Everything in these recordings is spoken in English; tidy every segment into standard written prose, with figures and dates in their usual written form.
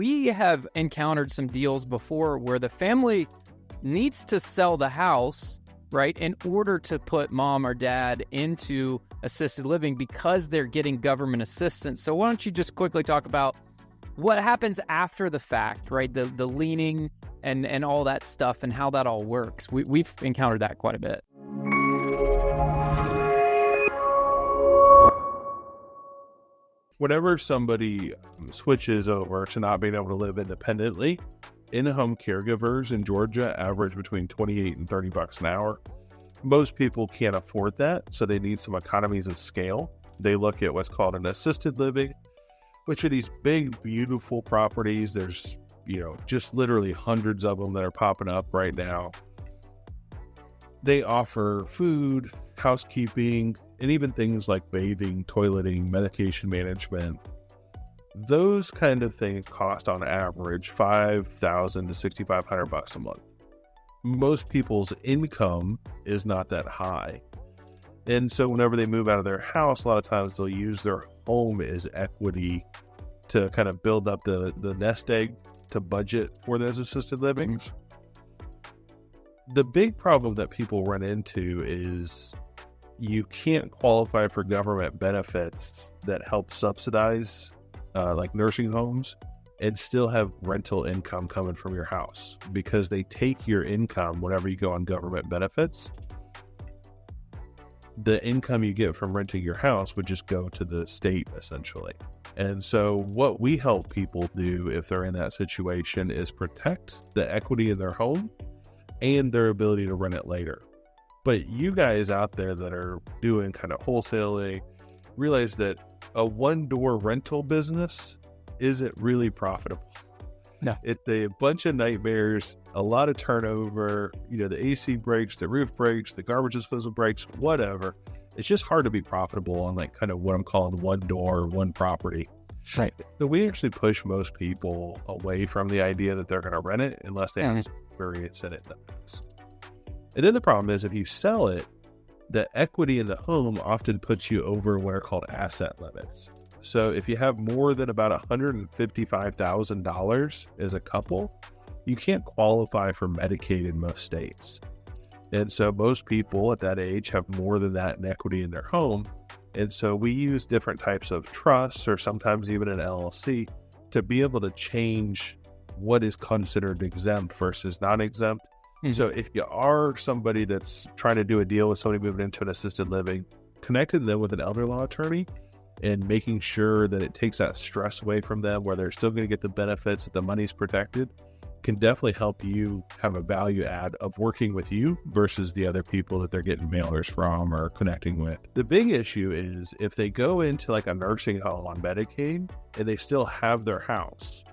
we have encountered some deals before where the family needs to sell the house, right, in order to put mom or dad into assisted living because they're getting government assistance. So why don't you just quickly talk about what happens after the fact, right? The leaning and all that stuff and how that all works. We've encountered that quite a bit. Whenever somebody switches over to not being able to live independently, in-home caregivers in Georgia average between $28 and $30 an hour. Most people can't afford that, so they need some economies of scale. They look at what's called an assisted living, which are these big, beautiful properties. There's, just literally hundreds of them that are popping up right now. They offer food, housekeeping, and even things like bathing, toileting, medication management. Those kind of things cost on average $5,000 to $6,500 a month. Most people's income is not that high. And so whenever they move out of their house, a lot of times they'll use their home as equity to kind of build up the nest egg to budget for those assisted livings. The big problem that people run into is you can't qualify for government benefits that help subsidize like nursing homes and still have rental income coming from your house, because they take your income whenever you go on government benefits. The income you get from renting your house would just go to the state essentially. And so what we help people do if they're in that situation is protect the equity in their home and their ability to rent it later. But you guys out there that are doing kind of wholesaling realize that a one-door rental business isn't really profitable. No. It's a bunch of nightmares, a lot of turnover, the AC breaks, the roof breaks, the garbage disposal breaks, whatever. It's just hard to be profitable on like kind of what I'm calling one door, one property. Right. So we actually push most people away from the idea that they're going to rent it unless they have experience in it. And then the problem is if you sell it, the equity in the home often puts you over what are called asset limits. So if you have more than about $155,000 as a couple, you can't qualify for Medicaid in most states. And so most people at that age have more than that in equity in their home. And so we use different types of trusts or sometimes even an LLC to be able to change what is considered exempt versus non-exempt. Mm-hmm. So if you are somebody that's trying to do a deal with somebody moving into an assisted living, connecting them with an elder law attorney and making sure that it takes that stress away from them where they're still going to get the benefits, that the money's protected, can definitely help you have a value add of working with you versus the other people that they're getting mailers from or connecting with. The big issue is if they go into like a nursing home on Medicaid and they still have their house,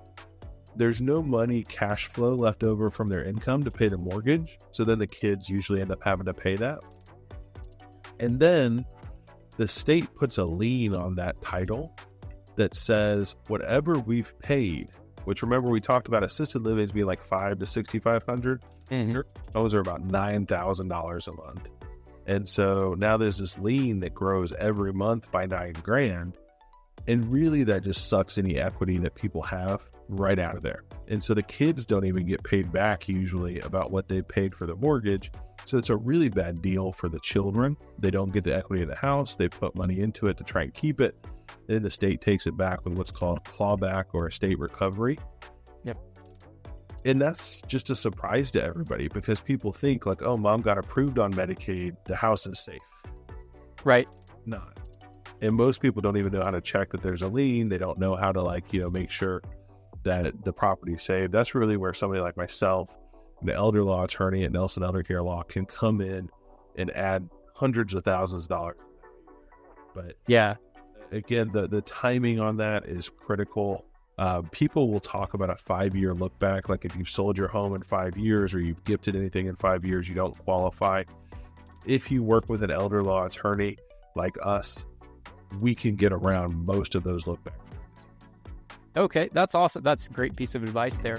there's no money cash flow left over from their income to pay the mortgage. So then the kids usually end up having to pay that. And then the state puts a lien on that title that says whatever we've paid, which remember we talked about assisted living being like $5,000 to $6,500. Mm-hmm. Those are about $9,000 a month. And so now there's this lien that grows every month by $9,000. And really that just sucks any equity that people have right out of there. And so the kids don't even get paid back usually about what they paid for the mortgage. So it's a really bad deal for the children. They don't get the equity of the house. They put money into it to try and keep it. Then the state takes it back with what's called clawback or estate recovery. Yep. And that's just a surprise to everybody because people think like, oh, mom got approved on Medicaid. The house is safe. Right. Not. And most people don't even know how to check that there's a lien. They don't know how to make sure that the property is saved. That's really where somebody like myself, the elder law attorney at Nelson Elder Care Law, can come in and add hundreds of thousands of dollars. But yeah, again, the timing on that is critical. People will talk about a 5-year look back. Like if you've sold your home in 5 years or you've gifted anything in 5 years, you don't qualify. If you work with an elder law attorney like us, we can get around most of those look backs. Okay, that's awesome. That's a great piece of advice there.